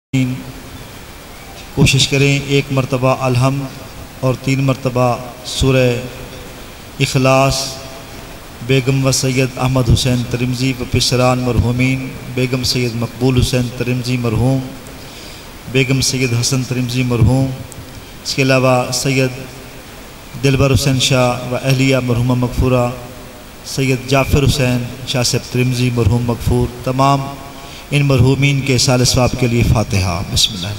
कोशिश करें एक मरतबा अलहम्द और 3 मरतबा सूरह इखलास बेगम व सैयद अहमद हुसैन तिरमिज़ी व पिसरान मरहूमीन बेगम सैयद मकबूल हुसैन तिरमिज़ी मरहूम, बेगम सैयद हसन तिरमिज़ी मरहूम, इसके अलावा सैयद दिलबर हुसैन शाह व अहलिया मरहूमा मगफूरा, सैयद जाफ़र हुसैन शाह साहब तिरमिज़ी मरहूम मगफूर, तमाम इन मरहूमीन के साल सवाब के लिए फ़ातिहा। बिस्मिल्लाह।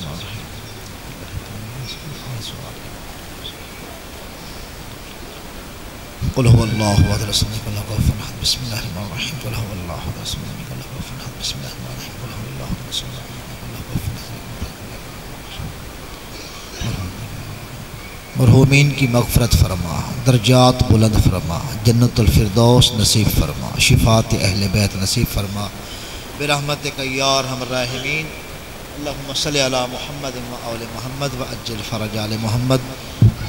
मरहूमीन की मग़फ़रत फरमा, दर्जात बुलंद फरमा, जन्नतुल फिरदौस नसीब फरमा, शिफ़ात अहले बैत नसीब फरमा बिरहमतिक या अरहमर राहिमीन। अल्लाहुम्मा सल्लि अला मुहम्मद व आले मुहम्मद व अज्जिल फ़रज आले मुहम्मद।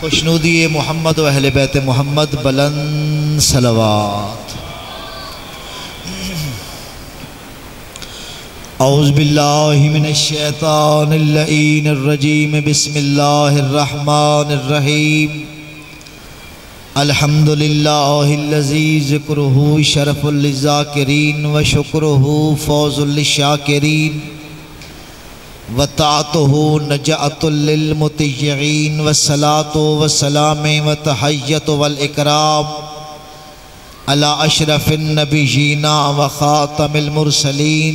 खुशनूदी मुहम्मद व अहले बैत मुहम्मद, बुलंद सलवात। औज़ु बिल्लाहि मिनश शैतानिर लईनिर रजीम। बिस्मिल्लाहिर रहमानिर रहीम। अल्हम्दुलिल्लाहिल्लज़ी ज़िक्रुहु शरफ़ुल लिज़ाकिरीन व शुक्रुहु फ़ौज़ुल लिशाकिरीन व ताअतुहु नजाअतुल लिलमुतिय्यीन व सलातु व सलाम व तहय्यतु वल इकराम अला अशरफिन नबिय्यीन व ख़ातमिल मुरसलीन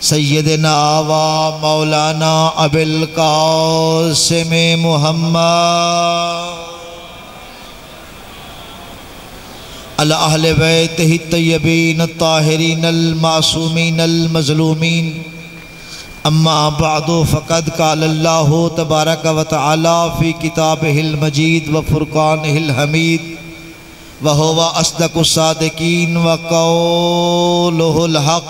सय्यदना व मौलाना अबिल क़ासिम मुहम्मद अला अहले बैतिही तय्यबीन ताहिरीन अल मासूमीन अल मज़लूमीन। अम्मा बादु फ़क़द क़ाल अल्लाहु तबारक व तआला फ़ी किताबिहिल मजीद व फ़ुरक़ानिहिल हमीद व हुवा अस्दक़ुस सादिक़ीन व क़ौलुहुल हक़।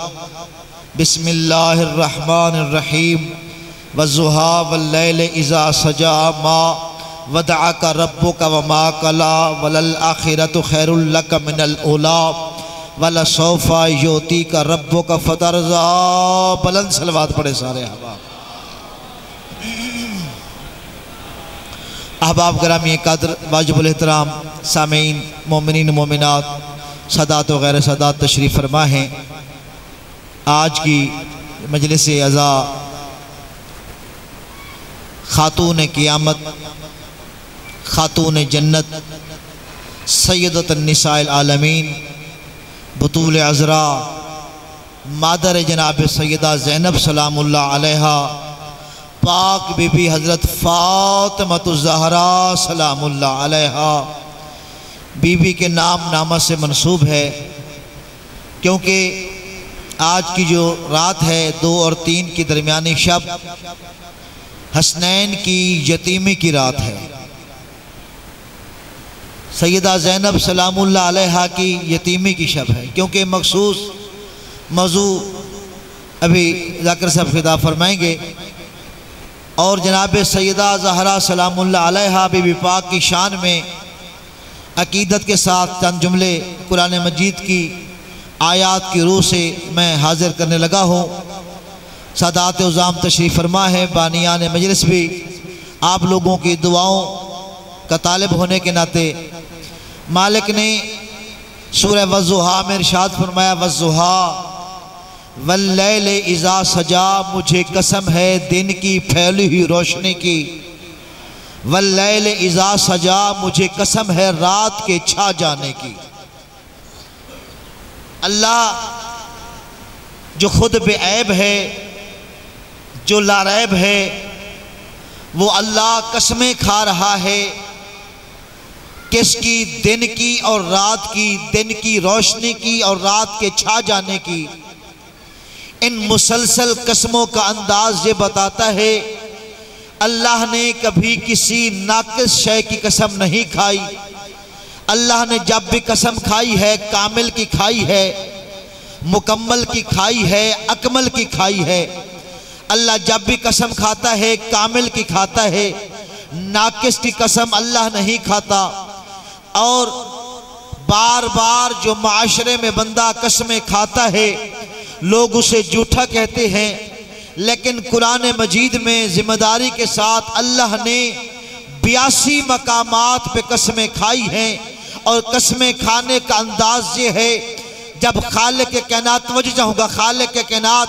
बिस्मिल्लाहिर रहमानिर रहीम। वज़्ज़ुहा वल्लैलि इज़ा सजा मा वदअका रब्बुका व मा कला वलल आखिरतु खैरुल लक मिनल ऊला वलसौफा युतीका रब्बुका फतरज़ा। बुलंद सलवात पढ़े सारे अहबाब। अहबाब गिरामी कद्र वाजिबुल एहतराम सामीन मोमिनीन मोमिनात सदात व गैर सदात तशरीफ़ फरमा हैं। आज की मजलिस अज़ा खातून क़ियामत, खातून जन्नत, सय्यदतुन निसाइल आलमीन, बतूल अज़रा, मादर जनाब सैयदा ज़ैनब सलामुल्लाह अलैहा, पाक बीबी हज़रत फ़ातिमतुज़ ज़हरा सलामुल्लाह अलैहा बीबी के नाम नामा से मंसूब है, क्योंकि आज की जो रात है 2 और 3 की दरमियानी शब हसनैन की यतीमी की रात है। सैयदा ज़ैनब सलामुल्लाह अलैहा की यतीमी की शब है, क्योंकि मखसूस मौजू अभी ज़ाकिर साहब खिताब फरमाएंगे। और जनाब सैयदा ज़हरा सलामुल्लाह अलैहा बीबी पाक की शान में अकीदत के साथ चंद जुमले कुरान मजीद की आयात की रूह से मैं हाज़िर करने लगा हूँ। सादात उज़ाम तशरीफ़ फरमा है, बानियान मजलिस भी आप लोगों की दुआओं का तालिब होने के नाते मालिक ने सूरह वज़्ज़ुहा में इरशाद फरमाया, वज़्ज़ुहा वल्लैलि इज़ा सजा, मुझे कसम है दिन की फैली हुई रोशनी की, वल्लैलि इज़ा सजा, मुझे कसम है रात के छा जाने की। अल्लाह जो खुद बेऐब है, जो लारैब है, वो अल्लाह कसमें खा रहा है किसकी, दिन की और रात की, दिन की रोशनी की और रात के छा जाने की। इन मुसलसल कसमों का अंदाज ये बताता है अल्लाह ने कभी किसी नाक़िस शय की कसम नहीं खाई। अल्लाह ने जब भी कसम खाई है कामिल की खाई है, मुकम्मल की खाई है, अकमल की खाई है। अल्लाह जब भी कसम खाता है कामिल की खाता है, नाक़िस की कसम अल्लाह नहीं खाता। और बार बार जो माशरे में बंदा कसमें खाता है लोग उसे झूठा कहते हैं, लेकिन कुरान मजीद में जिम्मेदारी के साथ अल्लाह ने 82 मकामात पे कसमें खाई हैं। और कसमें खाने का अंदाज ये है, जब खालिक के कायनात, तवज्जो चाहूँगा, खालिक के कायनात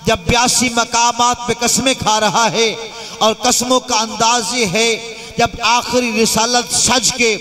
जब 82 मकामात पे कसमें खा रहा है और कसमों का अंदाज ये है, जब आखिरी रिसालत सज के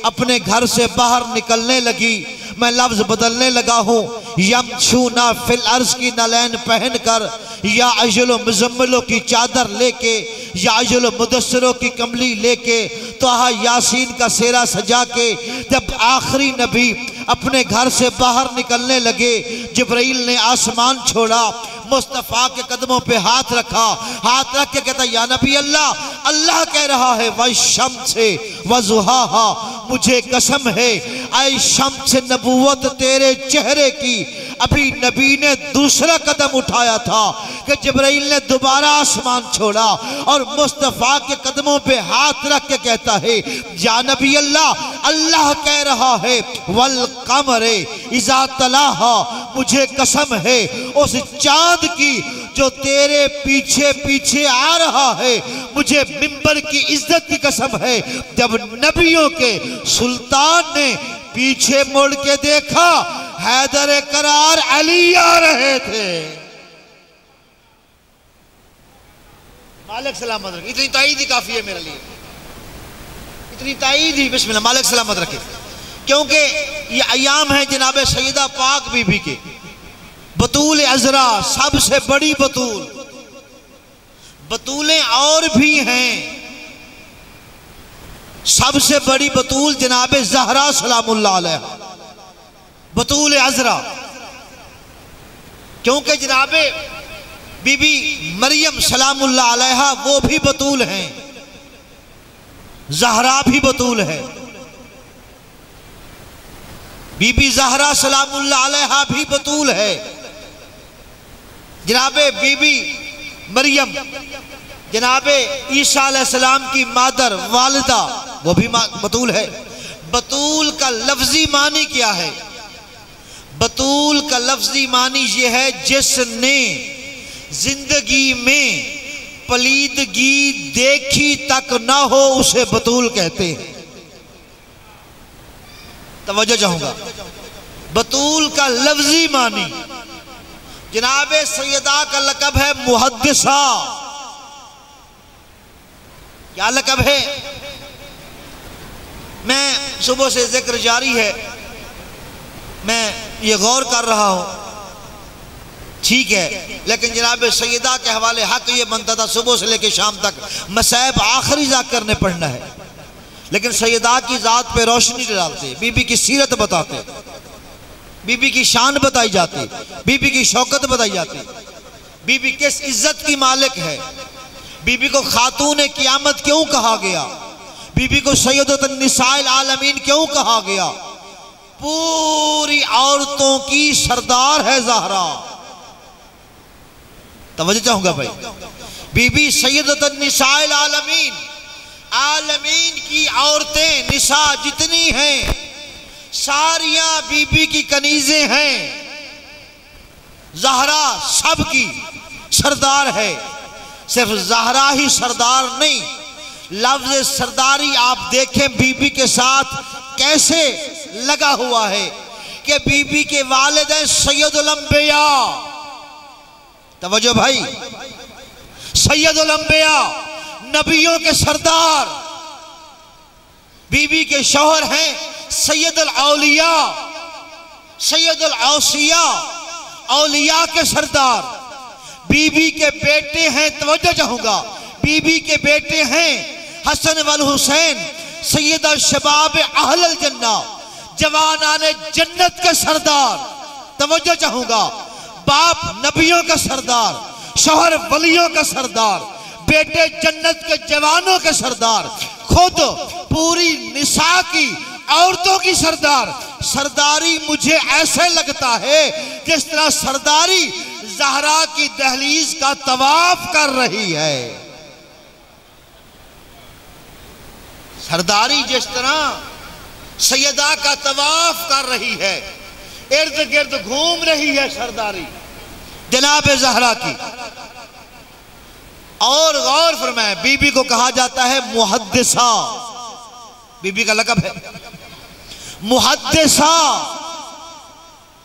अपने घर से बाहर निकलने लगी, मैं लफ्ज बदलने लगा हूँ, यमशूना फिल अर्ज की नलैन पहन कर, या अजलो मुजम्मिलों की चादर लेके, या अजलो मुदस्सिरों की कमली लेके, तो यासीन का सेरा सजा के जब आखिरी नबी अपने घर से बाहर निकलने लगे, जिब्राइल ने आसमान छोड़ा, मुस्तफ़ा के कदमों पे हाथ रखा, हाथ रख के कहता, या नबी अल्लाह, अल्लाह कह रहा है वशम्से वज़ुहाहा, मुझे कसम है ऐ शम्स नबूवत तेरे चेहरे की। अभी नबी ने दूसरा कदम उठाया था कि जिब्राइल ने दोबारा आसमान छोड़ा और मुस्तफ़ा के कदमों पे हाथ रख के कहता है, या नबी अल्लाह, अल्लाह कह रहा है वल कमरे इज़ा तलाहा, मुझे कसम है उस चाँद की जो तेरे पीछे पीछे आ रहा है, मुझे मिंबर की इज्जत की कसम है, जब नबियों के सुल्तान ने पीछे मुड़ के देखा, हैदर करार अली आ रहे थे। मालिक सलामत रखे, इतनी ताईद ही काफी है मेरे लिए, इतनी ताईद ही, बिस्मिल्लाह, मालिक सलामत रखे। क्योंकि ये अयाम है जनाब सैयदा पाक बीबी के, बतूल अजरा, सबसे बड़ी बतूल। बतूलें और भी हैं, सबसे बड़ी बतूल जनाब ज़हरा सलामुल्लाह अलैहा, बतूल अजरा। क्योंकि जनाब बीबी मरियम सलामुल्लाह अलैहा वो भी बतूल हैं, ज़हरा भी बतूल है, बीबी ज़हरा सलामुल्लाह अलैहा भी बतूल है। जनाबे बीबी मरियम, जनाबे ईसा अलैहिस्सलाम की मादर वालिदा, वो भी बतूल है। बतूल का लफ्जी मानी क्या है? बतूल का लफ्जी मानी ये है जिसने जिंदगी में पलीदगी देखी तक ना हो, उसे बतूल कहते हैं। तवज्जो चाहूंगा, बतूल का लफ्जी मानी, जनाबे सैयदा का लकब है मुहद्दिसा। क्या लकब है? मैं सुबह से जिक्र जारी है, मैं ये गौर कर रहा हूं, ठीक है, लेकिन जनाब सैयदा के हवाले हक ये बनता था सुबह से लेकर शाम तक मसाइब आखिरी जाकर ने पढ़ना है, लेकिन सैयदा की ज़ात पे रोशनी डालते, बीबी की सीरत बताते, बीबी की शान बताई जाती, बीबी की शौकत बताई जाती, बीबी किस इज्जत की मालिक है, बीबी को खातून क़यामत क्यों कहा गया, बीबी को सैयदतुन निसाइल आलमीन क्यों कहा गया। पूरी औरतों की सरदार है ज़हरा। तवज्जो चाहूंगा भाई, बीबी सैयदतुन निसाइल आलमीन, आलमीन की औरतें निसा जितनी हैं सारियां बीबी की कनीजें हैं। ज़हरा सब की सरदार है। सिर्फ ज़हरा ही सरदार नहीं, लफ्ज़ सरदारी आप देखें बीबी के साथ कैसे लगा हुआ है कि बीबी के वालिदैन सैयदुल अंबिया, तवज्जो भाई, सैयदुल अंबिया, नबियों के सरदार, बीबी के शौहर हैं सैयदुल औलिया, सैयदुल औसिया, औलिया के सरदार। बीबी के बेटे हैं, तवज्जो चाहूंगा, बीबी के बेटे हैं हसन वल हुसैन, सैयदा शबाब अहलल जन्ना, जवानाने जन्नत के सरदार। तवज्जो चाहूंगा, बाप नबियों का सरदार, शौहर वलियों का सरदार, बेटे जन्नत के जवानों के सरदार, खुद पूरी निसा की औरतों की सरदार। सरदारी मुझे ऐसे लगता है जिस तरह सरदारी ज़हरा की दहलीज का तवाफ कर रही है। सरदारी जिस तरह सैयदा का तवाफ कर रही है, इर्द गिर्द घूम रही है सरदारी जनाब ज़हरा की। और गौर फरमाए, बीबी को कहा जाता है मुहद्दिसा, बीबी का लक़ब है मुहद्दिसा।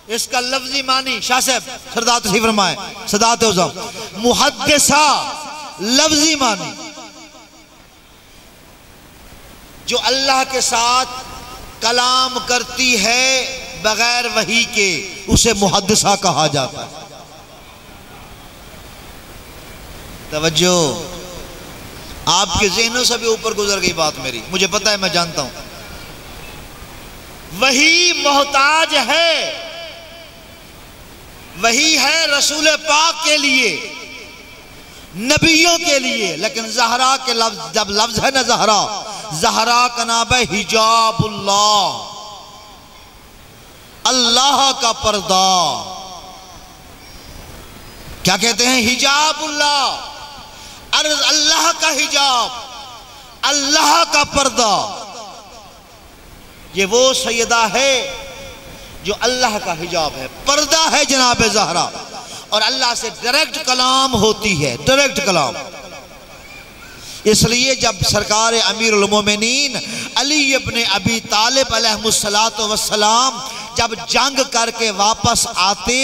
इसका लफ्जी मानी शाह साहब सरदार तशरीफ फरमाए, सदात उज़म, मुहद्दिसा लफ्जी मानी जो अल्लाह के साथ कलाम करती है बगैर वही के, उसे मुहद्दिसा कहा जाता है। तवज्जो, आपके ज़हनों से भी ऊपर गुजर गई बात मेरी, मुझे पता है, मैं जानता हूं। वही मोहताज है, वही है रसूल पाक के लिए, नबियों के लिए। लेकिन ज़हरा के लफ्ज, जब लफ्ज है ना ज़हरा, ज़हरा का नाम है हिजाबुल्लाह, अल्लाह का पर्दा। क्या कहते हैं? हिजाबुल्लाह, अल्लाह का हिजाब, अल्लाह का पर्दा। ये वो सैयदा है जो अल्लाह का हिजाब है, पर्दा है जनाब ज़हरा, और अल्लाह से डायरेक्ट कलाम होती है, डायरेक्ट कलाम। इसलिए जब सरकार अमीरुल मोमिनीन अली इब्न अबी तालिब अलैहिस्सलातु वस्सलाम जब जंग करके वापस आते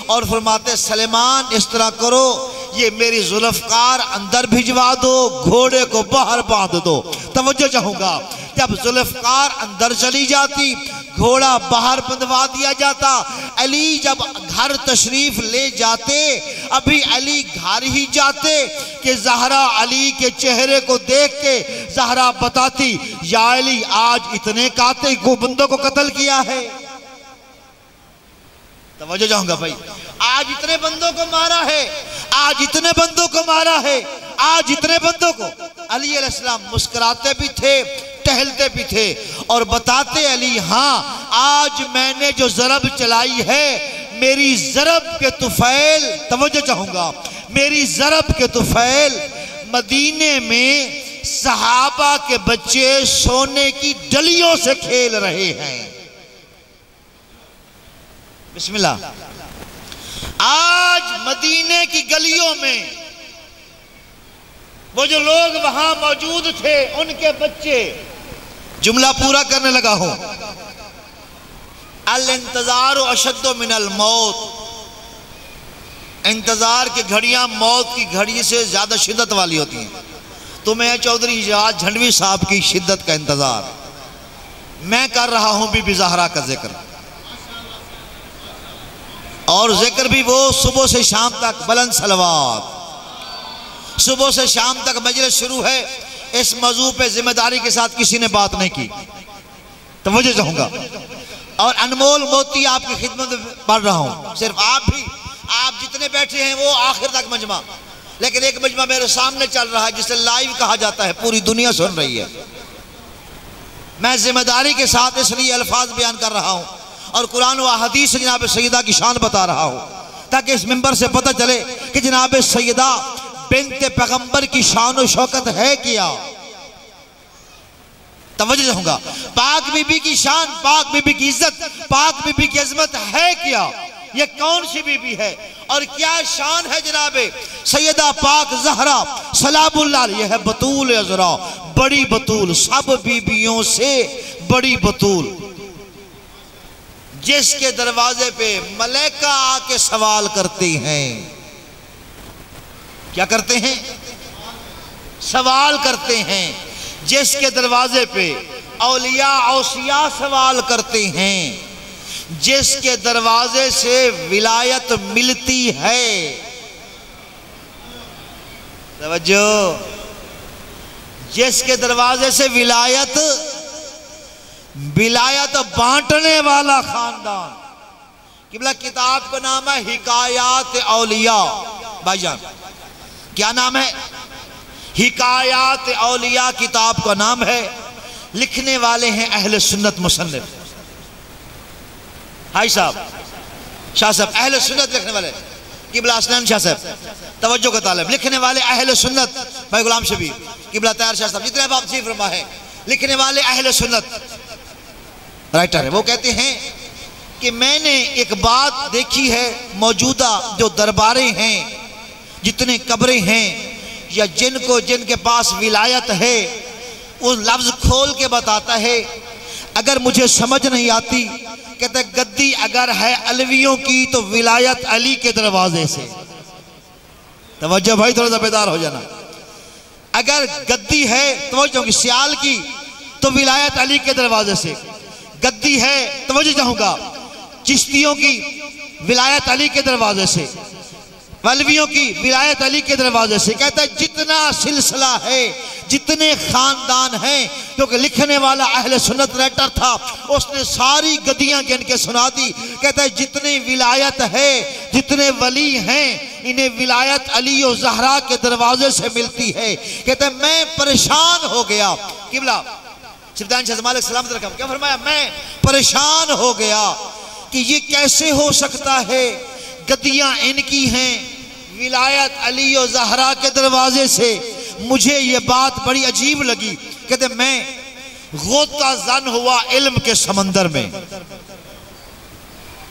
और फरमाते सलेमान इस तरह करो, ये मेरी जुल्फ़कार अंदर भिजवा दो, घोड़े को बाहर बांध दो। तवज्जो चाहूंगा, जब जुल्फ़कार अंदर चली जाती, घोड़ा बाहर बंधवा दिया जाता। अली जब घर तशरीफ ले जाते, अभी अली घर ही जाते कि ज़हरा अली के चेहरे को देख के ज़हरा बताती, या अली आज इतने कातिल को बंदों को कत्ल किया है। तवज्जो चाहूंगा भाई, आज इतने बंदों को मारा है, आज इतने बंदों को मारा है, आज इतने बंदों को। अली अलैहिस्सलाम मुस्कुराते भी थे, टहलते भी थे और बताते अली, हाँ आज मैंने जो ज़रब चलाई है, मेरी ज़रब के तुफैल, तवज्जो चाहूंगा, मेरी ज़रब के तुफैल मदीने में सहाबा के बच्चे सोने की डलियों से खेल रहे हैं। बिस्मिल्लाह। आज मदीने की गलियों में वो जो लोग वहां मौजूद थे, उनके बच्चे, जुमला पूरा करने लगा हूं, अल इंतजार अशद्दु मिनल मौत, इंतजार की घड़ियां मौत की घड़ी से ज्यादा शिद्दत वाली होती हैं। तुम्हें चौधरी इजाज झंडवी साहब की शिद्दत का इंतजार, मैं कर रहा हूं बीबी ज़हरा का जिक्र, और जिक्र भी वो सुबह से शाम तक बुलंद सलवात, सुबह से शाम तक मजलिस शुरू है। इस मौजू पे जिम्मेदारी के साथ किसी ने बात नहीं की, तो मुझे चाहूंगा, और अनमोल मोती आपकी खिदमत में पढ़ रहा हूं। सिर्फ आप भी, आप जितने बैठे हैं वो आखिर तक मजमा, लेकिन एक मजमा मेरे सामने चल रहा है जिसे लाइव कहा जाता है, पूरी दुनिया सुन रही है। मैं जिम्मेदारी के साथ इसलिए अल्फाज बयान कर रहा हूं और कुरान व हदीस से जनाब सैयदा की शान बता रहा हूं, ताकि इस मिंबर से पता चले कि जनाब सैयदा बिन्ते पैगंबर की शान व शौकत है क्या। तवज्जो चाहूंगा, पाक बीबी की शान, पाक बीबी की इज्जत, पाक बीबी की अजमत है क्या। ये कौन सी बीबी है और क्या शान है जनाब सैयदा पाक ज़हरा सलामुल्लाह अलैहा। यह है बतूल अज़रा, बड़ी बतूल, सब बीबियों से बड़ी बतूल, जिसके दरवाजे पे मलाइका आके सवाल करते हैं। क्या करते हैं? सवाल करते हैं। जिसके दरवाजे पे औलिया औसिया सवाल करते हैं, जिसके दरवाजे से विलायत मिलती है। तवज्जो, जिसके दरवाजे से विलायत, विलायत बांटने वाला खानदान। किबला किताब का नाम है हिकायात औलिया। भाईजान क्या नाम है? हिकायात औलिया किताब का नाम है। लिखने वाले हैं अहले सुन्नत मुसन्निफ हाई साहब, शाह साहब, अहले सुन्नत लिखने वाले, किबला असनान शाह साहब, तवज्जो का तालिब, लिखने वाले अहले सुन्नत भाई गुलाम शबीर, किबला तैयार शाह साहब, जितने बाप जी फरमा है, लिखने वाले अहले सुन्नत राइटर है। वो कहते हैं कि मैंने एक बात देखी है, मौजूदा जो दरबारें हैं, जितने कब्रें हैं, या जिनको जिनके पास विलायत है वो लफ्ज़ खोल के बताता है। अगर मुझे समझ नहीं आती, कहते गद्दी अगर है अलवियों की तो विलायत अली के दरवाजे से। तवज्जो भाई, थोड़ा सा बेदार हो जाना। अगर गद्दी है तवज्जो की सियाल की तो विलायत अली के दरवाजे से। गद्दी है तवज्जो चाहूंगा चिश्तियों की विलायत अली के दरवाजे से, वलवियों की विलायत अली के दरवाजे से। कहता है जितना सिलसिला है, जितने खानदान हैं, क्योंकि लिखने वाला अहले सुन्नत राइटर था, उसने सारी गद्दियां गिन के सुना दी। कहता है जितनी विलायत है, जितने वली हैं, इन्हें विलायत अली और ज़हरा के दरवाजे से मिलती है। कहता है मैं परेशान हो गया। किबला सिद्धांत शाह सलामत रखा क्या फरमाया? मैं परेशान हो गया कि ये कैसे हो सकता है, गद्दियां इनकी हैं, विलायत अली और ज़हरा के दरवाजे से। मुझे ये बात बड़ी अजीब लगी। कहते मैं गोता जन हुआ इल्म के समंदर में।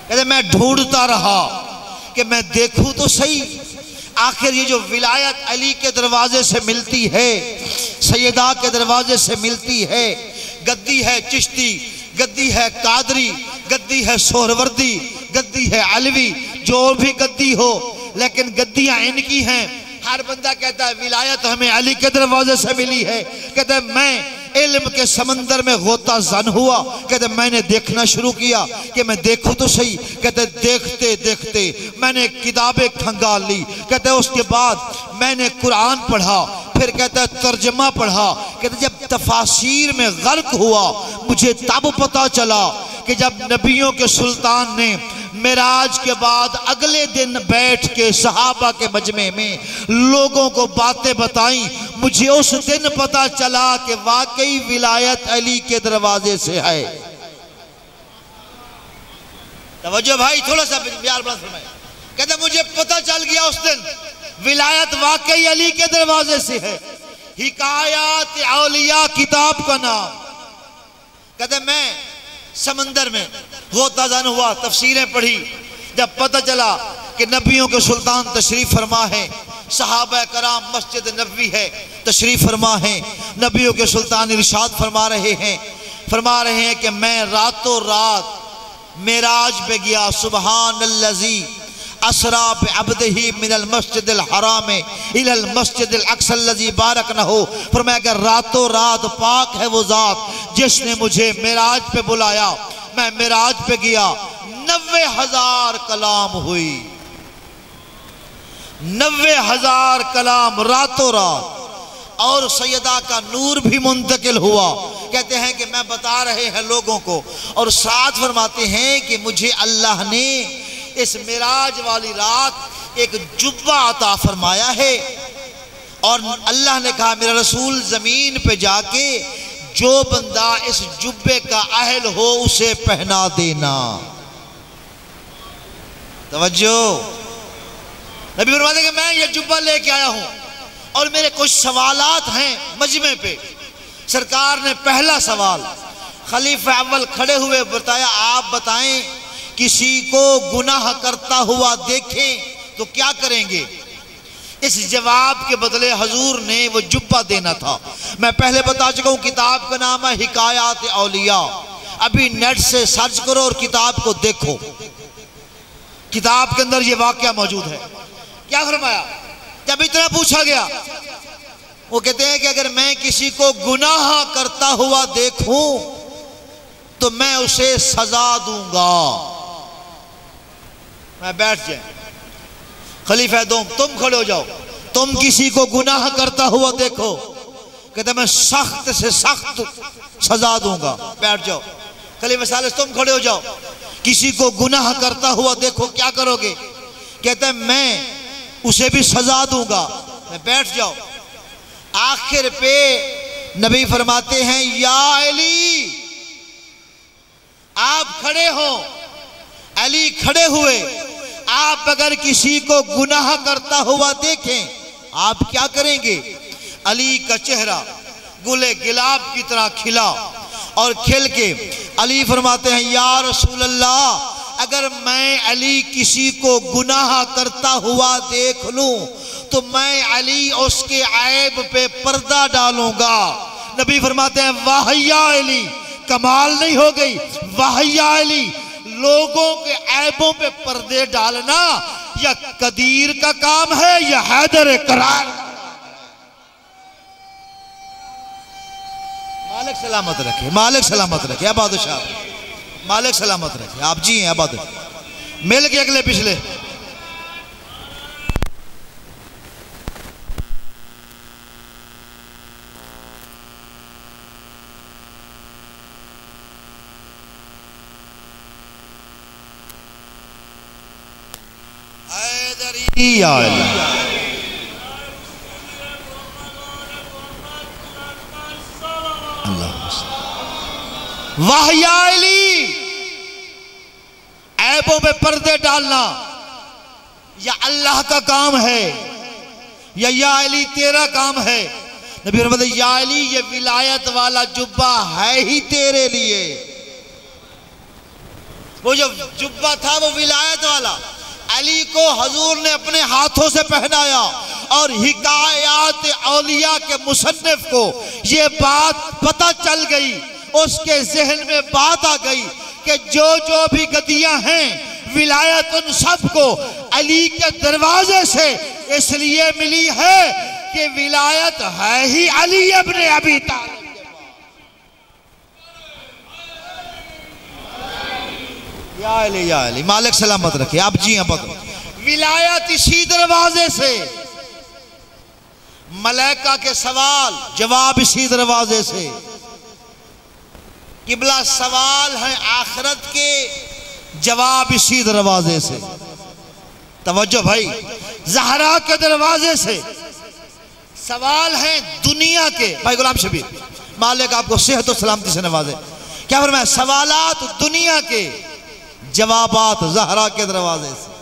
कहते मैं ढूंढता रहा कि मैं देखूं तो सही, आखिर ये जो विलायत अली के दरवाजे से मिलती है, सैयदा के दरवाजे से मिलती है, गद्दी है चिश्ती, गद्दी है कादरी, गद्दी है सोहरवर्दी, गद्दी है अलवी, जो भी गद्दी हो, लेकिन गद्दियां इनकी हैं। हर बंदा कहता है विलायत हमें अली के दरवाजे से मिली है। कहता है मैं इल्म के समंदर में गोता जन हुआ। कहते मैंने देखना शुरू किया कि मैं देखूं तो सही। कहते देखते देखते मैंने किताबें खंगाल ली। कहते उसके बाद मैंने कुरान पढ़ा, फिर कहता है तर्जमा पढ़ा। कहते जब तफासीर में गर्क हुआ, मुझे तब पता चला कि जब नबियों के सुल्तान ने मेराज के बाद अगले दिन बैठ के सहाबा के मजमे में लोगों को बातें बताई, मुझे उस दिन पता चला कि वाकई विलायत अली के दरवाजे से है। तवज्जो भाई, थोड़ा सा प्यार बुलंद फरमाए। कहते मुझे पता चल गया उस दिन विलायत वाकई अली के दरवाजे से है। हिकायत औलिया किताब का नाम। कहते मैं समंदर में गोता जन हुआ, तफसीरें पढ़ी, जब पता चला कि नबियों के सुल्तान तशरीफ फरमा है, सहाबा कराम मस्जिद नबवी है तशरीफ फरमा है, नबियों के सुल्तान इरशाद फरमा रहे हैं कि मैं रातों रात मेराज पे गया। सुबहानल्लज़ी असरा बिअब्दिही मिनल मस्जिदिल हराम इलल मस्जिदिल अक्सल्लज़ी बारकनहू। फरमाया कि रातों रात पाक है वो जात जिसने मुझे मेराज पे बुलाया। मैं मेराज पे गया, 90,000 कलाम हुई, 90,000 कलाम रातों रात, और सैयदा का नूर भी मुंतकिल हुआ। कहते हैं कि मैं बता रहे हैं लोगों को, और साथ फरमाते हैं कि मुझे अल्लाह ने इस मेराज वाली रात एक जुब्बा अता फरमाया है, और अल्लाह ने कहा मेरा रसूल जमीन पे जाके जो बंदा इस जुब्बे का अहल हो उसे पहना देना। तवज्जो, नबी फरमाते कि मैं ये जुब्बा लेके आया हूं और मेरे कुछ सवालात हैं मजमे पे। सरकार ने पहला सवाल, खलीफा अव्वल खड़े हुए बताया, आप बताएं किसी को गुनाह करता हुआ देखें तो क्या करेंगे? इस जवाब के बदले हजूर ने वो जुब्बा देना था। मैं पहले बता चुका हूं, किताब का नाम है हिकायत औलिया। अभी नेट से सर्च करो और किताब को देखो, किताब के अंदर ये वाकया मौजूद है। क्या फरमाया जब इतना पूछा गया? वो कहते हैं कि अगर मैं किसी को गुनाह करता हुआ देखूं तो मैं उसे सजा दूंगा। मैं बैठ जाए, खलीफा दो तुम खड़े हो जाओ, तुम किसी को गुनाह करता हुआ देखो, कहते मैं सख्त से सख्त सजा दूंगा। बैठ जाओ। खलीफा सालिस तुम खड़े हो जाओ, किसी को गुनाह करता हुआ देखो, क्या करोगे? कहते मैं उसे भी सजा दूंगा। मैं बैठ जाओ। आखिर पे नबी फरमाते हैं या अली, आप खड़े हो। अली खड़े हुए, आप अगर किसी को गुनाह करता हुआ देखें आप क्या करेंगे? अली का चेहरा गुले गुलाब की तरह खिला और खिल के अली फरमाते हैं या रसूल अल्लाह, अगर मैं अली किसी को गुनाह करता हुआ देख लूं तो मैं अली उसके ऐब पे पर्दा डालूंगा। नबी फरमाते हैं वाह या अली, कमाल नहीं हो गई? वाह या अली, लोगों के ऐबों पे पर्दे डालना या कदीर का काम है या हैदर करार? मालिक सलामत रखे, मालिक सलामत रखे। आबाद शाह, मालिक सलामत रखे। आप जी हैं आबाद, मिल के अगले पिछले। वाह या अली, ऐबों पे पर्दे डालना या अल्लाह का काम है या अली तेरा काम है? नबी फरमाते या अली, ये विलायत वाला जुब्बा है ही तेरे लिए। वो जो जुब्बा था वो विलायत वाला अली को हजूर ने अपने हाथों से पहनाया। और हिकायात औलिया के मुसन्निफ को ये बात पता चल गई, उसके जहन में बात आ गई कि जो जो भी गद्दियां हैं विलायत उन सबको अली के दरवाजे से इसलिए मिली है कि विलायत है ही अली इब्ने अबी तालिब। या अली, मालिक सलामत रखे। आप जी हैं बदर, विलायत इसी दरवाजे से, मलाइका के सवाल जवाब इसी दरवाजे से। किबला सवाल है आखिरत के, जवाब इसी दरवाजे से। तवज्जो भाई, ज़हरा के दरवाजे से सवाल है दुनिया के। भाई गुलाम शबीर, मालिक आपको सेहत और सलामती से नवाजे। क्या फरमाया? सवालात दुनिया के, जवाबात ज़हरा के दरवाजे से।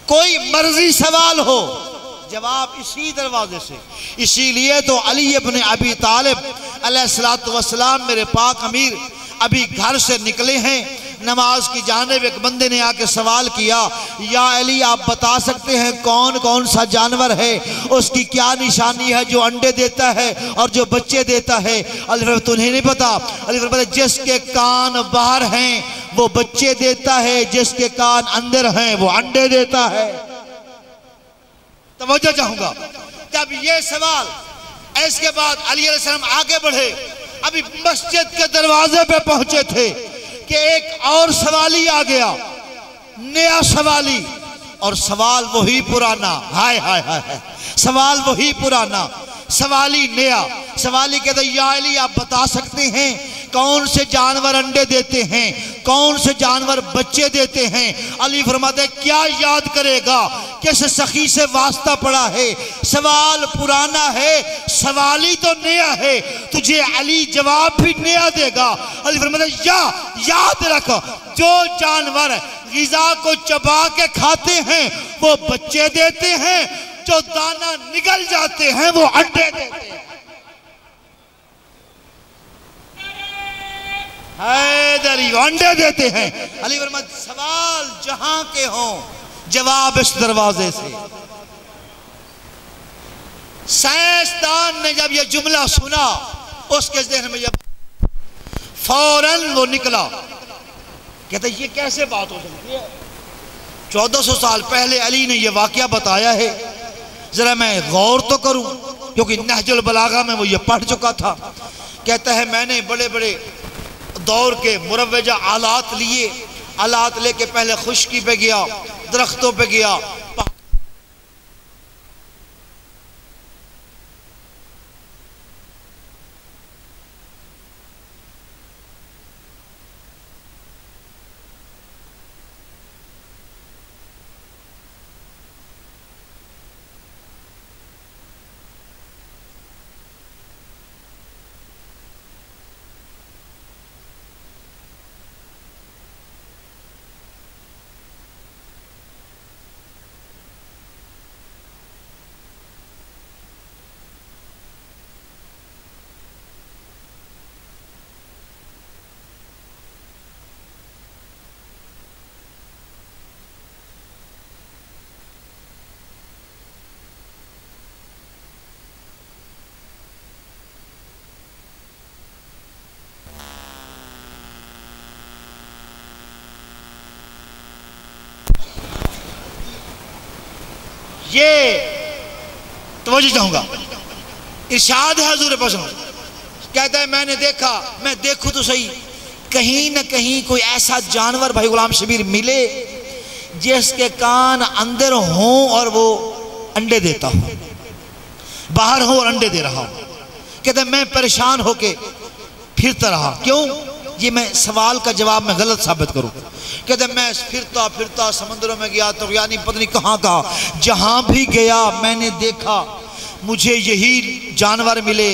कोई मर्जी सवाल हो, जवाब इसी दरवाजे से। इसीलिए तो अली इब्ने अबी तालिब अलैहिस्सलातु वस्सलाम, मेरे पाक अमीर, अभी घर से निकले हैं नमाज की जानिब। एक बंदे ने आके सवाल किया, या अली आप बता सकते हैं कौन कौन सा जानवर है, उसकी क्या निशानी है जो अंडे देता है और जो बच्चे देता है? अली तुम्हें नहीं पता? अली फरमाते जिसके कान बाहर हैं वो बच्चे देता है, जिसके कान अंदर हैं वो अंडे देता है। तवज्जो चाहूंगा। जब ये सवाल, इसके बाद अली अलैहिस्सलाम आगे बढ़े, अभी मस्जिद के दरवाजे पे पहुंचे थे कि एक और सवाली आ गया, नया सवाली। और सवाल वही पुराना, हाय हाय हाय, सवाल वही पुराना, सवाली नया। सवाली कहते या अली आप बता सकते हैं कौन से जानवर अंडे देते हैं, कौन से जानवर बच्चे देते हैं? अली फरमाते क्या याद करेगा, किस सखी से वास्ता पड़ा है? सवाल पुराना है, सवाली तो नया है, तुझे अली जवाब भी नया देगा। अली फरमाते याद रख, जो जानवर ग़िज़ा को चबा के खाते हैं वो बच्चे देते हैं, जो दाना निगल जाते हैं वो अंडे देते हैं। हैदरी अंडे देते हैं। अली फरमाते सवाल जहां के हों, जवाब इस दरवाजे से। साइंसदान ने जब यह जुमला सुना, उसके ज़हन में जब फौरन वो निकला, कहते ये कैसे बात हो सकती है? 1400 साल पहले अली ने यह वाकया बताया है, जरा मैं गौर तो करूं, क्योंकि नहजुल बलागा में वो ये पढ़ चुका था। कहता है मैंने बड़े बड़े दौर के मुरव्वजा आलात लिए, आलात लेके पहले खुश्की पे गया, दरख्तों पे गया, ये तवज्जो चाहूंगा, इरशाद है हजूर पाक, कहता है मैंने देखा, मैं देखूं तो सही, कहीं ना कहीं कोई ऐसा जानवर भाई गुलाम शबीर मिले जिसके कान अंदर हों और वो अंडे देता हो, बाहर हो और अंडे दे रहा हो। कहता है मैं परेशान होके फिरता रहा, क्यों? ये मैं सवाल का जवाब मैं गलत साबित करूं। कहते हैं मैं फिरता फिरता समंदरों में गया तो यानी पता नहीं कहाँ कहाँ, जहां भी गया मैंने देखा मुझे यही जानवर मिले,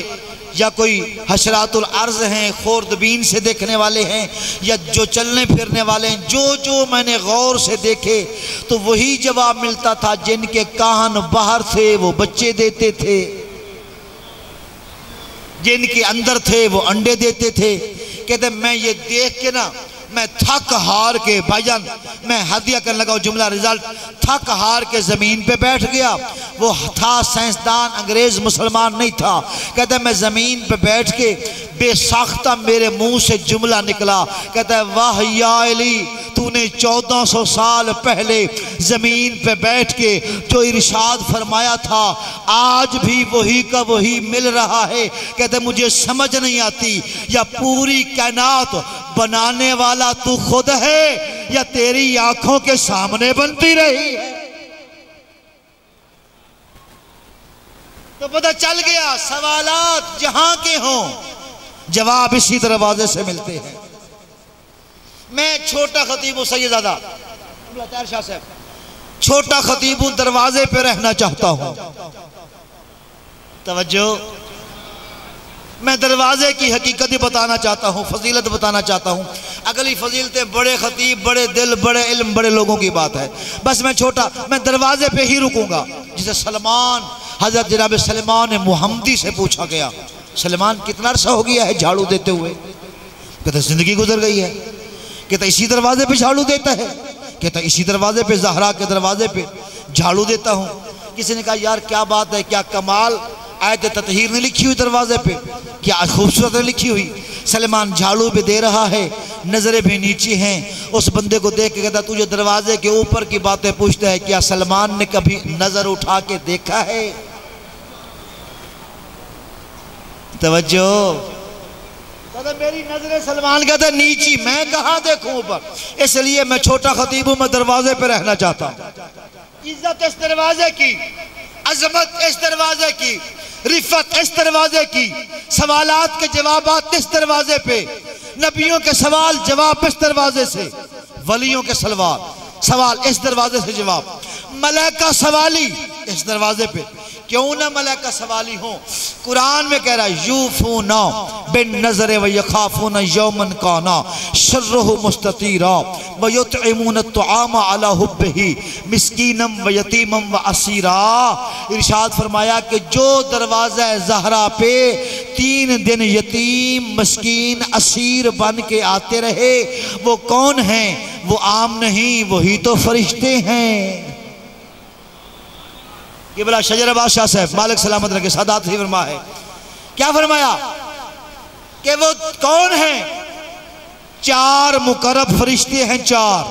या कोई हशरातुल अर्ज हैं, खुर्दबीन से देखने वाले हैं, या जो चलने फिरने वाले हैं, जो जो मैंने गौर से देखे तो वही जवाब मिलता था। जिनके कान बाहर थे वो बच्चे देते थे, जिनके अंदर थे वो अंडे देते थे। कहते मैं ये देख के ना मैं थक हार के, भाईजान मैं हदिया करने लगा, जुमला रिजल्ट, थक हार के जमीन पे बैठ गया। वो था साइंसदान, अंग्रेज, मुसलमान नहीं था। कहता है मैं जमीन पे बैठ के बेसाख्ता मेरे मुंह से जुमला निकला, कहता है वाह या अली, तूने 1400 साल पहले जमीन पे बैठ के जो इरशाद फरमाया था आज भी वही का वही मिल रहा है। कहते मुझे समझ नहीं आती, या पूरी कायनात बनाने वाला तू खुद है या तेरी आंखों के सामने बनती रही है। तो पता चल गया सवालात जहां के हों जवाब इसी दरवाजे से मिलते हैं। मैं छोटा खतीब हूं, सैयदादा शाह साहब, छोटा खतीब हूं, दरवाजे पे रहना चाहता हूं। तवज्जो, मैं दरवाजे की हकीकत बताना चाहता हूँ, फजीलत बताना चाहता हूँ। अगली फजीलतें बड़े खतीब, बड़े दिल, बड़े इल्म, बड़े लोगों की बात है। बस मैं छोटा, मैं दरवाजे पे ही रुकूंगा। जिसे सलमान, हजरत जनाब सलमान मुहम्मदी से पूछा गया, सलमान कितना अरसा हो गया है झाड़ू देते हुए? कहता जिंदगी गुजर गई है। कहता इसी दरवाजे पे झाड़ू देता है? कहता इसी दरवाजे पे, ज़हरा के दरवाजे पे झाड़ू देता हूँ। किसी ने कहा यार क्या बात है, क्या कमाल, आयत ततहीर ने लिखी हुई दरवाजे पे, क्या खूबसूरत लिखी हुई। सलमान झाड़ू भी दे रहा है, नजरें भी नीचे हैं। उस बंदे को देख के कहता तुझे दरवाजे के ऊपर की बातें पूछता है, क्या सलमान ने कभी नजर उठा के देखा है? तवज्जो, कहता मेरी नजरें सलमान कहता नीची, मैं कहां देखूं ऊपर, इसलिए मैं छोटा खतीब हूं, मैं दरवाजे पे रहना चाहता हूं। इज्जत इस दरवाजे की, अजमत इस दरवाजे की, रिफत इस दरवाजे की, सवालात के जवाबात इस दरवाजे पे, नबियों के सवाल जवाब इस दरवाजे से, वलियों के सवाल इस दरवाजे से जवाब, मलाइका सवाली इस दरवाजे पे। क्यों ना मलाइका सवाली हो? कुरान में कह रहा है यूफूना बिन नजर व यखाफूना यौमन काना शर्रुहु मुस्ततीरा व युतइमून अत्तआम अला हुब्बिही मिस्कीनम व यतीमम व असीरा। इरशाद फरमाया कि जो दरवाज़ा ज़हरा पे 3 दिन यतीम, मस्कीन, असीर बन के आते रहे, वो कौन हैं? वो आम नहीं, वही तो फरिश्ते हैं। ये बोला शजर बादशाह साहब मालिक सलामत रखे, सादात ही फरमा है। क्या फरमाया कि वो कौन है? 4 मुकर्रब फरिश्ते हैं। 4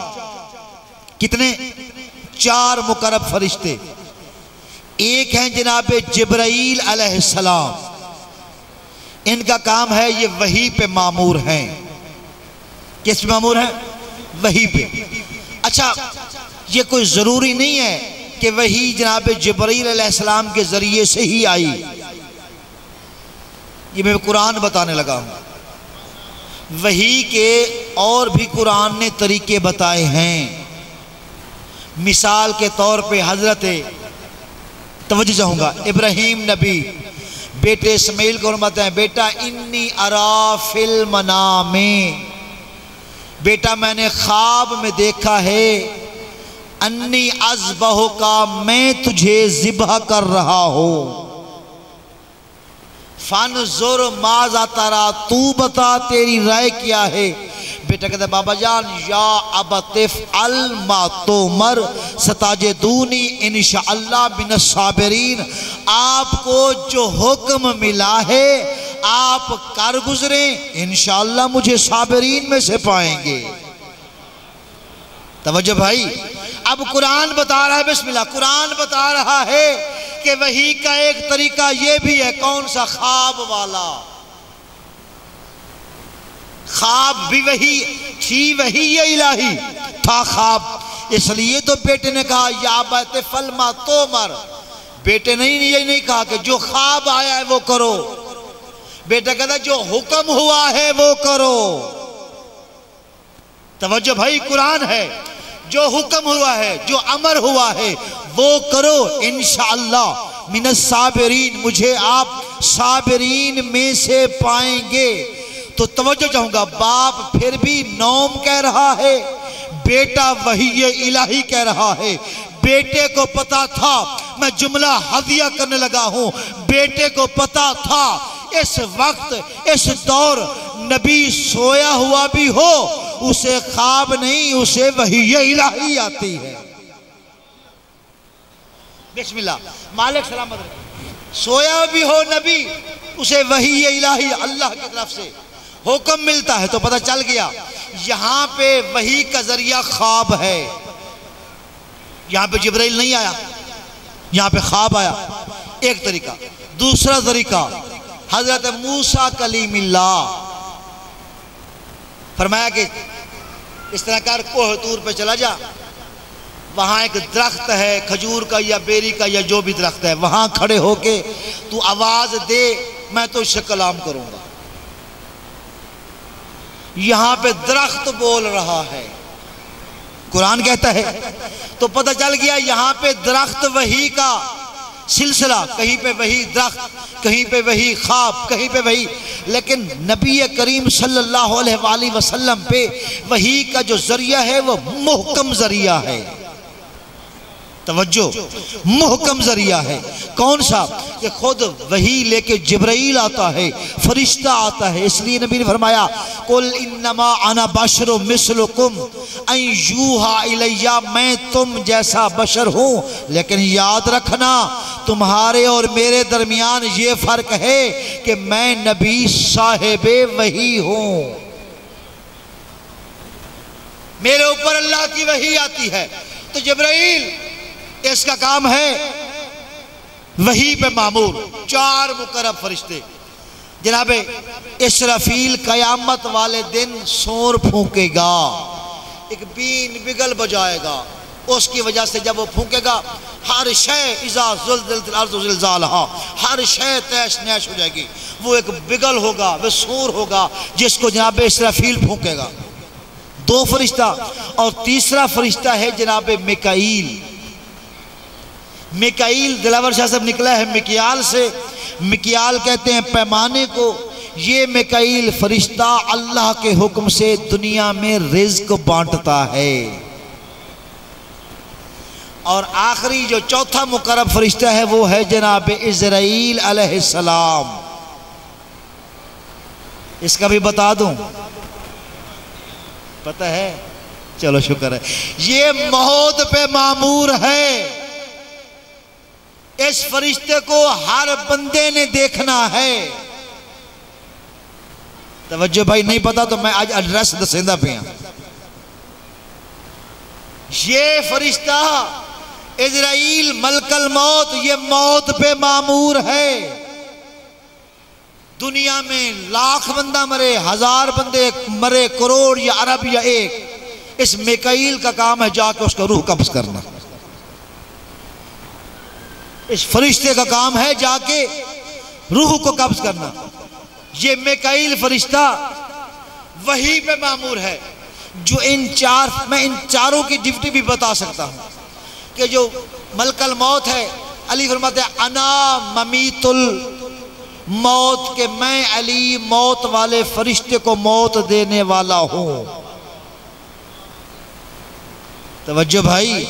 कितने? 4 मुकर्रब फरिश्ते। एक हैं जनाब जिब्राईल अलैहिस्सलाम, इनका काम है ये वही पे मामूर हैं। किस पे मामूर है? वही पे। अच्छा, ये कोई जरूरी नहीं है कि वही जनाब जिब्राईल अलैहिस्सलाम के जरिए से ही आई। ये मैं कुरान बताने लगा हूं। वही के और भी कुरान ने तरीके बताए हैं। मिसाल के तौर पे हजरत, तवज्जो चाहूंगा, इब्राहीम नबी बेटे इस्माइल को फरमाते हैं बेटा इन्नी अरा फिल मनामे, बेटा मैंने ख्वाब में देखा है, अन्नी अज़बहु का, मैं तुझे ज़िबह कर रहा हूं। फनज़ुर माज़ा तरा, तू बता तेरी राय क्या है। बेटा कहता बाबा जान या अबतिफ अल मा तोमर सताजेदूनी इंशाअल्लाह बिनस साबिरीन, आपको जो हुक्म मिला है आप कर गुजरे, इंशाअल्लाह मुझे साबिरीन में से पाएंगे। तवज्जो भाई, अब कुरान बता रहा है, बिस्मिल्लाह, कुरान बता रहा है कि वही का एक तरीका ये भी है। कौन सा? ख्वाब वाला। ख्वाब भी वही थी, वही ये इलाही था ख्वाब। इसलिए तो बेटे ने कहा या बात फलमा तो मर। बेटे ने ये नहीं कहा कि जो ख्वाब आया है वो करो। बेटा कहता जो हुक्म हुआ है वो करो। तवज्जो भाई, कुरान है, जो हुक्म हुआ है, जो अमर हुआ है वो करो। इंशाअल्लाह मिनस साबिरीन, मुझे आप साबिरीन में से पाएंगे। तो तवज्जो चाहूंगा, बाप फिर भी नौम कह रहा है, बेटा वही ये इलाही कह रहा है। बेटे को पता था, मैं जुमला हदिया करने लगा हूं, बेटे को पता था इस वक्त इस दौर नबी सोया हुआ भी हो उसे ख्वाब नहीं, उसे वही ये इलाही आती है। बिस्मिल्लाह, मालिक सलामत रहे। सोया भी हो नबी, उसे वही ये इलाही अल्लाह की तरफ से हुक्म मिलता है। तो पता चल गया यहां पे वही का जरिया ख्वाब है। यहां पे जिब्राइल नहीं आया, यहां पे ख्वाब आया, एक तरीका। दूसरा तरीका, हजरत मूसा कलीमिल्लाह फरमाया कि इस तरह कर, कोह तूर पे चला जा, वहां एक दरख्त है खजूर का या बेरी का या जो भी दरख्त है, वहां खड़े होके तू आवाज दे, मैं तो उससे कलाम करूंगा। यहां पे दरख्त बोल रहा है, कुरान कहता है। तो पता चल गया यहां पे दरख्त वही का सिलसिला, कहीं पे वही दरख्त, कहीं पे वही ख्वाब, कहीं पे वही। लेकिन नबी करीम सल्लल्लाहु अलैहि वसल्लम पे वही का जो जरिया है वो मुहकम जरिया है। तवज्जो, मुहकम जरिया है। कौन सा? कि खुद वही लेके जिब्राइल आता है, फरिश्ता आता है। इसलिए नबी ने फरमाया कुल इन्नमा अना बशरु मिस्लुकुम अन यूहा इलैया, मैं तुम जैसा बशर हूं। लेकिन याद रखना तुम्हारे और मेरे दरमियान ये फर्क है कि मैं नबी साहिबे वही हूं, मेरे ऊपर अल्लाह की वही आती है। तो जिब्राइल इसका काम है वही पे मामूर। 4 मुकर्रब फरिश्ते, जनाबे इसराफील कयामत वाले दिन सोर फूकेगा, एक बीन बिगल बजाएगा। उसकी वजह से जब वो फूकेगा हर शय इज़ा ज़ुल्ज़िलतिल अर्ज़ु ज़िलज़ालहा, हर शय तहस नहस हो जाएगी। वो एक बिगल होगा, वो सूर होगा जिसको जनाब इसराफील फूकेगा। 2 फरिश्ता और तीसरा फरिश्ता है जनाब मिकाईल। मिकाईल दिलावर शाह साहब निकला है मिकियाल से। मिकियाल कहते हैं पैमाने को। ये मिकाईल फरिश्ता अल्लाह के हुक्म से दुनिया में रिज़्क बांटता है। और आखिरी जो चौथा मुकर्रब फरिश्ता है वो है जनाब इज़राइल अलैहिस्सलाम। इसका भी बता दूं, पता है? चलो शुक्र है। ये मौत पे मामूर है। इस फरिश्ते को हर बंदे ने देखना है। तवज्जो भाई, नहीं पता तो मैं आज एड्रेस दसेंदा पे। ये फरिश्ता इज़राइल मलकल मौत, ये मौत पे मामूर है। दुनिया में लाख बंदा मरे, 1000 बंदे मरे, करोड़ या अरब या एक, इस मिकाईल का काम है जाके उसका रूह कब्ज करना। इस फरिश्ते का काम है जाके रूह को कब्ज करना। ये मिकाईल फरिश्ता वही पे मामूर है। जो मैं इन चारों की ड्यूटी भी बता सकता हूं कि जो मलकल मौत है, अली फरमाते हैं अना ममीतुल मौत, के मैं अली मौत वाले फरिश्ते को मौत देने वाला हूं। तवज्जो भाई,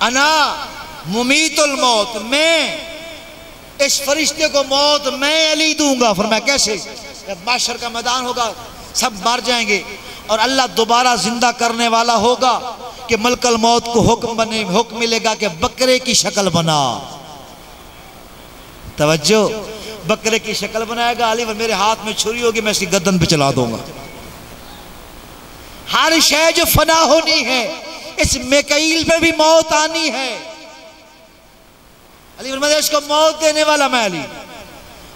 अना मुमीतुल मौत, मैं इस फरिश्ते को मौत मैं अली दूंगा। फरमाया कैसे? जब माशर का मैदान होगा, सब मर जाएंगे और अल्लाह दोबारा जिंदा करने वाला होगा कि मलकल मौत को हुक्म मिलेगा कि बकरे की शक्ल बना। तवज्जो, बकरे की शक्ल बनाएगा। अली मेरे हाथ में छुरी होगी, मैं इसकी गर्दन पे चला दूंगा। हर शय जो फना होनी है इस मिकाईल पे भी मौत आनी है। अली फरमाते इसको मौत देने वाला मैं अली।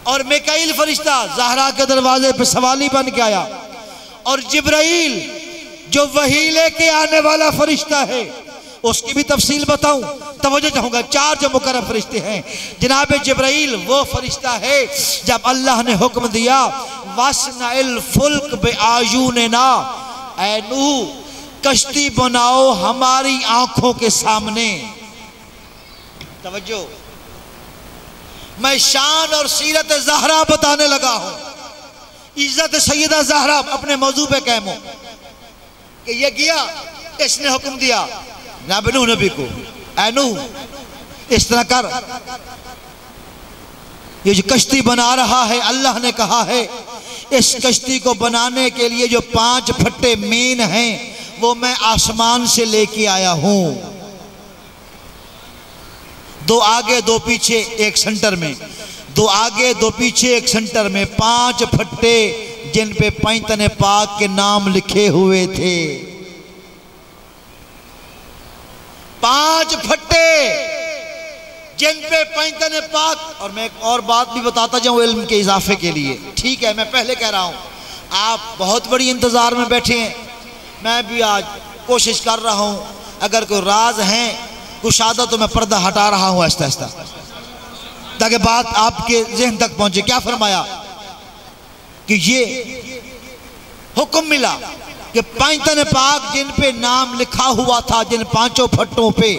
और मिकाईल फरिश्ता ज़हरा के दरवाजे पे सवाली बन के आया, और जिब्राइल जो वही लेके आने वाला फरिश्ता है उसकी भी तफसील बताऊं, तवज्जो चाहूंगा। 4 जो मुकर्रम फरिश्ते हैं, जनाब जिब्राइल वो फरिश्ता है जब अल्लाह ने हुक्म दिया वस्नाइल फुल्क बिआयुनिना, ऐ नूह कश्ती बनाओ हमारी आंखों के सामने। तवज्जो, मैं शान और सीरत ज़हरा बताने लगा हूं। इज्जत सैयदा ज़हरा अपने मौजू पे कायम हो कि ये किया, इसने हुक्म दिया नूह नबी को, ऐ नूह इस तरह कर। ये जो कश्ती बना रहा है, अल्लाह ने कहा है इस कश्ती को बनाने के लिए जो 5 फट्टे मेन हैं वो मैं आसमान से लेके आया हूं। 2 आगे 2 पीछे, एक सेंटर में, 2 आगे 2 पीछे, एक सेंटर में 5 फट्टे जिन पे पैंतने पाक के नाम लिखे हुए थे। 5 फट्टे जिन पे पैंतने पाक। और मैं एक और बात भी बताता जाऊं इल्म के इजाफे के लिए, ठीक है? मैं पहले कह रहा हूं आप बहुत बड़ी इंतजार में बैठे हैं, मैं भी आज कोशिश कर रहा हूं अगर कोई राज है कुशादा तो मैं पर्दा हटा रहा हूं आहिस्ता आहिस्ता, ताकि बात आपके ज़हन तक पहुंचे। क्या फरमाया कि ये हुक्म मिला कि पैंतन पाक जिन पे नाम लिखा हुआ था, जिन 5 फट्टों पे,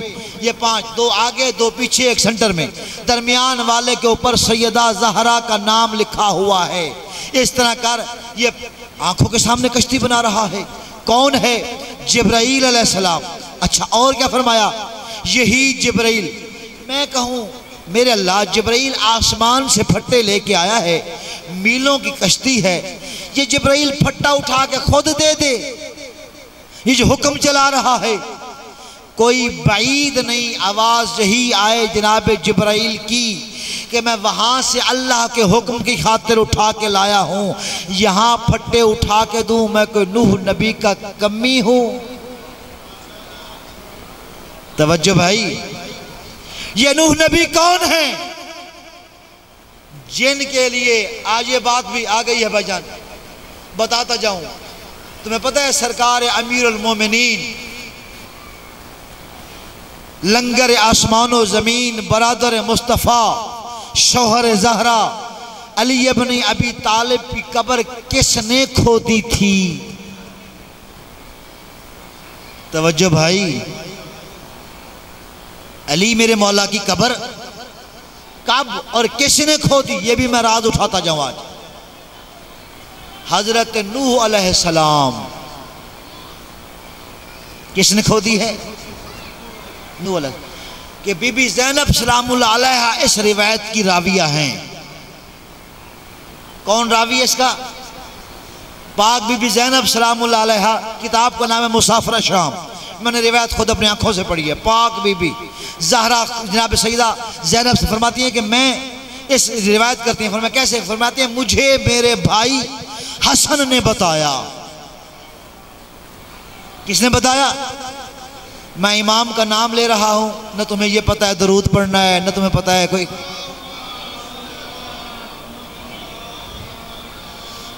ये 5, 2 आगे 2 पीछे, एक सेंटर में, दरमियान वाले के ऊपर सैयदा ज़हरा का नाम लिखा हुआ है। इस तरह कर ये आंखों के सामने कश्ती बना रहा है। कौन है? जिब्राईल अलैहिस्सलाम। अच्छा, और क्या फरमाया? यही जिब्राईल, मैं कहूं मेरे अल्लाह, जिब्राईल आसमान से फट्टे लेके आया है, मीलों की कश्ती है, ये जिब्राईल फट्टा उठा के खुद दे दे। ये जो हुक्म चला रहा है कोई बाईद नहीं, आवाज यही आए जनाब जिब्राईल की कि मैं वहां से अल्लाह के हुक्म की खातिर उठा के लाया हूं, यहां फट्टे उठा के दूं, मैं कोई नूह नबी का कमी हूं? तवज्जो भाई, ये नूह नबी कौन है जिनके लिए आज ये बात भी आ गई है? भाईजान बताता जाऊं, तुम्हें पता है सरकार अमीरुल मोमिनीन, लंगर आसमानो जमीन, बरादर मुस्तफ़ा, शौहर ज़हरा, अली इब्न अबी तालिब की कब्र किसने खोदी थी? तवज्जो भाई, अली मेरे मौला की कब्र कब और किसने खोदी, ये भी मैं राज उठाता जाऊं आज। हजरत नूह अलैहिस्सलाम किसने खोदी है? नूह अलैह कि बीबी ज़ैनब सलामुल्लाह अलैहा इस रिवायत की राविया हैं। कौन रावी है इसका? पाक बीबी ज़ैनब सलामुल्लाह अलैहा, किताब का नाम है मुसाफिर शाम, मैंने रिवायत खुद अपनी आंखों से पढ़ी है। पाक बीबी ज़हरा जनाब सैयदा ज़ैनब से फरमाती हैं कि मैं इस रिवायत करती हैं, फरमाया कैसे? फरमाती हैं मुझे मेरे भाई हसन ने बताया। किसने बताया? मैं इमाम का नाम ले रहा हूं, न तुम्हें यह पता है दरूद पढ़ना है, न तुम्हें पता है कोई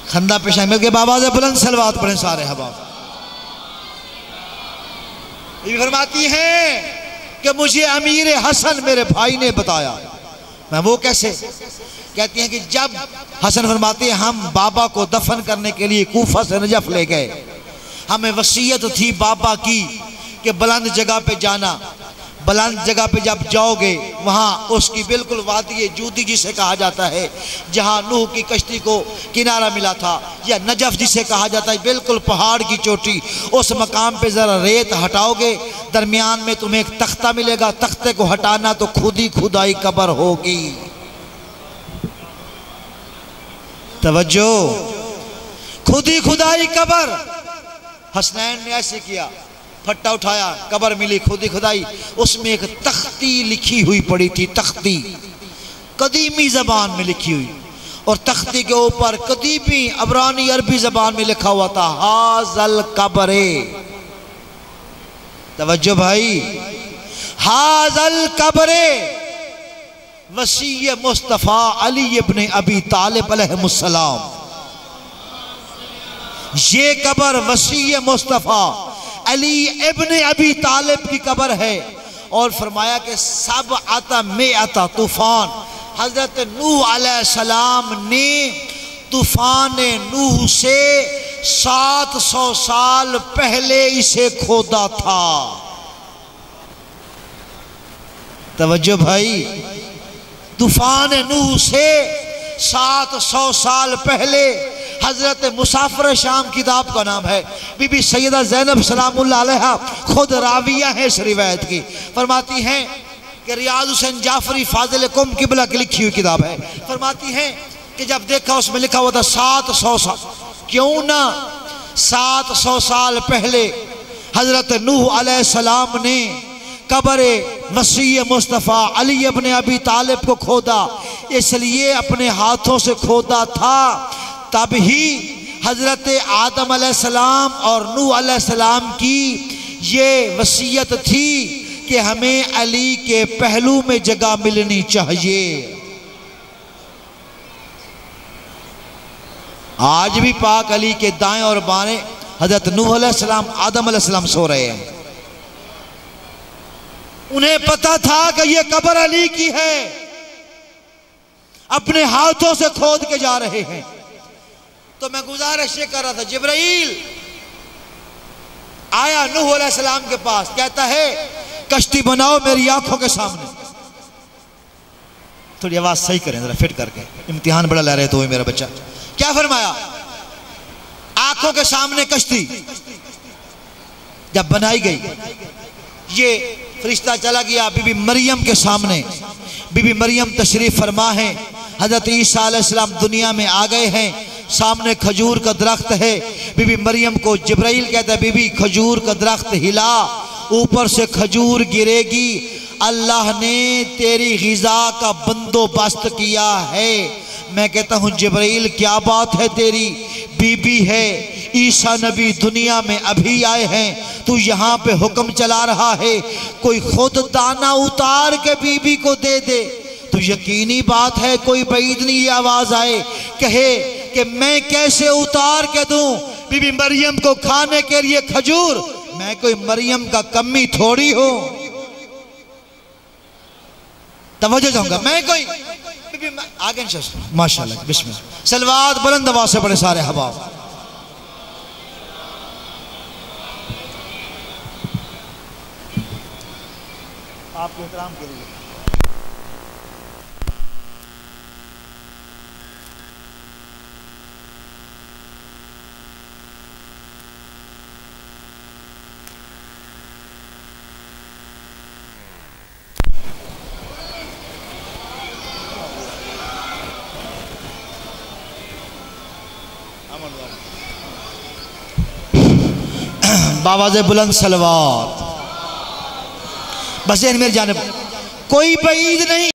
खंदा पेशा मिल के बाबा से बुलंद सलवात पढ़े सारे हबाब। ये फरमाती हैं कि मुझे अमीर हसन मेरे भाई ने बताया। मैं वो कैसे? कहती हैं कि जब हसन फरमाते हैं हम बाबा को दफन करने के लिए कूफा से नजफ ले गए, हमें वसीयत थी बाबा की कि बुलंद जगह पे जाना, बुलंद जगह पे जब जाओगे वहाँ उसकी बिल्कुल वादी जूदी जिसे कहा जाता है, जहाँ नूह की कश्ती को किनारा मिला था, या नजफ जिसे कहा जाता है, बिल्कुल पहाड़ की चोटी, उस मकाम पे ज़रा रेत हटाओगे, दरमियान में तुम्हें एक तख्ता मिलेगा, तख्ते को हटाना तो खुद ही खुदाई कब्र होगी। तवज्जो, खुद ही खुदाई कब्र। हसनैन ने ऐसे किया, फट्टा उठाया, कब्र मिली, खुद ही खुदाई, उसमें एक तख्ती लिखी हुई पड़ी थी, तख्ती कदीमी जबान में लिखी हुई, और तख्ती के ऊपर कदीमी अबरानी अरबी जबान में लिखा हुआ था हाजल कब्रे, तवज्जो भाई, हाज़ल कब्रे वसी मुस्तफ़ा अली इब्न अबी तालिब अलैहिस्सलाम, ये कब्र वसी मुस्तफ़ा अली इब्न अबी तालिब की कब्र है। और फरमाया कि सब आता में आता तूफान, हजरत नूह अलैहिस्सलाम ने तूफान नूह से 700 साल पहले इसे खोदा था। तवज्जो भाई, तूफान नूह से 700 साल पहले हजरत मुसाफिर शाम किताब का नाम है। बीबी सैयदा ज़ैनब सलामुल्लाह अलैहा खुद राविया है इस रिवायत की। फरमाती हैं कि रियाज हुसैन जाफरी फाजिल कुम किबला की लिखी हुई किताब है। फरमाती हैं कि जब देखा उसमें लिखा हुआ था 700 साल, क्यों ना 700 साल पहले हजरत नूह अलैहिस्सलाम ने कब्र मसीह मुस्तफ़ा अली इब्न अबी तालिब को खोदा, इसलिए अपने हाथों से खोदा था। तब ही हजरत आदम अलैहिस्सलाम और नूह अलैहिस्सलाम की ये वसीयत थी कि हमें अली के पहलू में जगह मिलनी चाहिए। आज भी पाक अली के दाएं और बाएं हजरत नूह अलैहिस्सलाम, आदम अलैहिस्सलाम सो रहे हैं। उन्हें पता था कि यह कब्र अली की है, अपने हाथों से खोद के जा रहे हैं। तो मैं गुजारिश ये कर रहा था, जिब्राइल आया नूह अलैहिस्सलाम के पास, कहता है कश्ती बनाओ मेरी आंखों के सामने। थोड़ी आवाज सही करें जरा, फिट करके, इम्तिहान बड़ा ले रहे तो मेरा बच्चा। क्या फरमाया? आंखों के सामने कश्ती जब बनाई गई, ये फरिश्ता चला गया बीबी मरियम के सामने। बीबी मरियम तशरीफ फरमा है, हजरत ईसा अलैहिस्सलाम दुनिया में आ गए हैं, सामने खजूर का दरख्त है। बीबी मरियम को जिब्राइल कहता है, बीबी खजूर का दरख्त हिला, ऊपर से खजूर गिरेगी, अल्लाह ने तेरी ग़िज़ा का बंदोबस्त किया है। मैं कहता हूँ जिब्राइल क्या बात है तेरी, बीबी है, ईसा नबी दुनिया में अभी आए हैं, तू यहाँ पे हुक्म चला रहा है, कोई खुद दाना उतार के बीबी को दे दे तो यकीनी बात है कोई बईद नहीं ये आवाज आए कहे कि मैं कैसे उतार के दूं बीबी मरियम को खाने के लिए खजूर, मैं कोई मरियम का कमी थोड़ी हूं। तवज्जो चाहूंगा, मैं कोई आगे माशाल्लाह बिस्मिल्लाह सलवात बुलंद आवाज से बड़े सारे हबाब। आपके एहतराम के लिए बावाज़े बुलंद सलवात। बस मेरी जानिब कोई बईद नहीं।